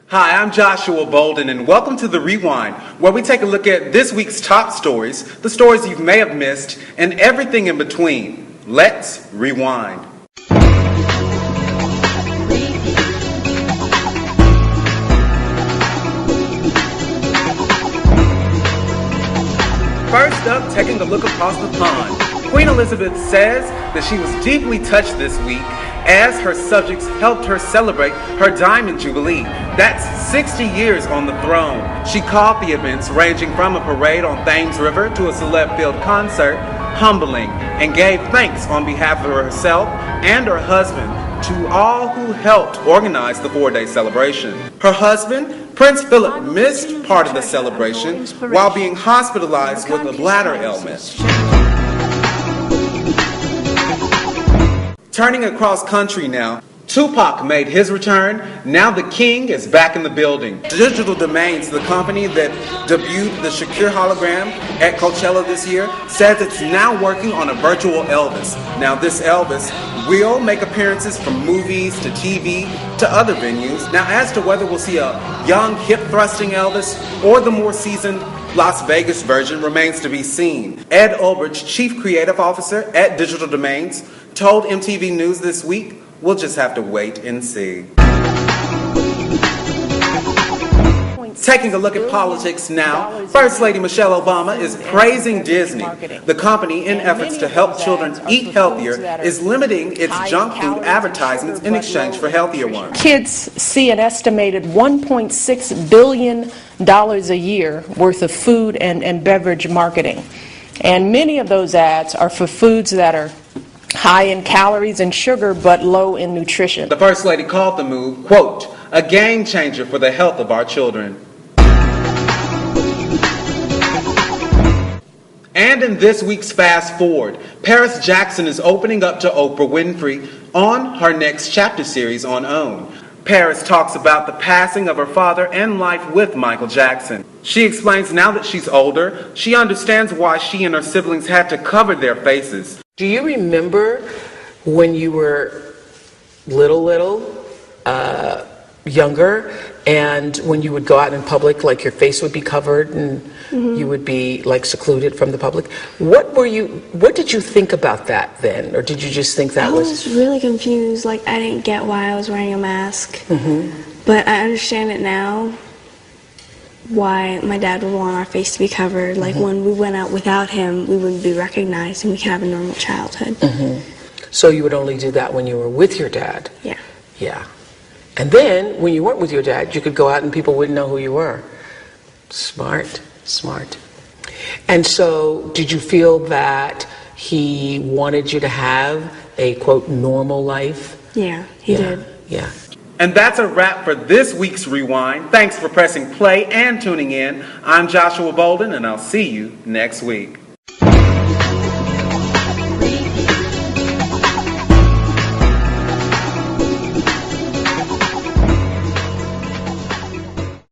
Hi, I'm Joshua Bolden, and welcome to The Rewind, where we take a look at this week's top stories, the stories you may have missed, and everything in between. Let's rewind. First up, taking a look across the pond. Queen Elizabeth says that she was deeply touched this week as her subjects helped her celebrate her Diamond Jubilee. That's 60 years on the throne. She called the events, ranging from a parade on Thames River to a celeb-filled concert, humbling, and gave thanks on behalf of herself and her husband to all who helped organize the 4-day celebration. Her husband, Prince Philip, missed part of the celebration while being hospitalized with a bladder ailment. Turning across country now, Tupac made his return. Now the king is back in the building. Digital Domains, the company that debuted the Shakir hologram at Coachella this year, says it's now working on a virtual Elvis. Now this Elvis will make appearances from movies to TV to other venues. Now as to whether we'll see a young, hip-thrusting Elvis or the more seasoned Las Vegas version remains to be seen. Ed Olbridge, Chief Creative Officer at Digital Domains, told MTV News this week, "We'll just have to wait and see." Taking a look at politics now, First Lady Michelle Obama is praising Disney. The company, in efforts to help children eat healthier, is limiting its junk food advertisements in exchange for healthier ones. Kids see an estimated $1.6 billion a year worth of food and beverage marketing. And many of those ads are for foods that are high in calories and sugar but low in nutrition. The First Lady called the move, quote, "a game changer for the health of our children." And in this week's Fast Forward, Paris Jackson is opening up to Oprah Winfrey on her next chapter series on OWN. Paris talks about the passing of her father and life with Michael Jackson. She explains now that she's older, she understands why she and her siblings had to cover their faces. Do you remember when you were little, younger, and when you would go out in public, like your face would be covered and you would be like secluded from the public? What did you think about that then? Or did you just think that I was really confused. Like, I didn't get why I was wearing a mask. But I understand it now, why my dad would want our face to be covered. Like, when we went out without him, we wouldn't be recognized and we could have a normal childhood. So you would only do that when you were with your dad? Yeah. Yeah. And then, when you weren't with your dad, you could go out and people wouldn't know who you were. Smart, smart. And so, did you feel that he wanted you to have a, quote, normal life? Yeah, he did. Yeah. And that's a wrap for this week's Rewind. Thanks for pressing play and tuning in. I'm Joshua Bolden, and I'll see you next week.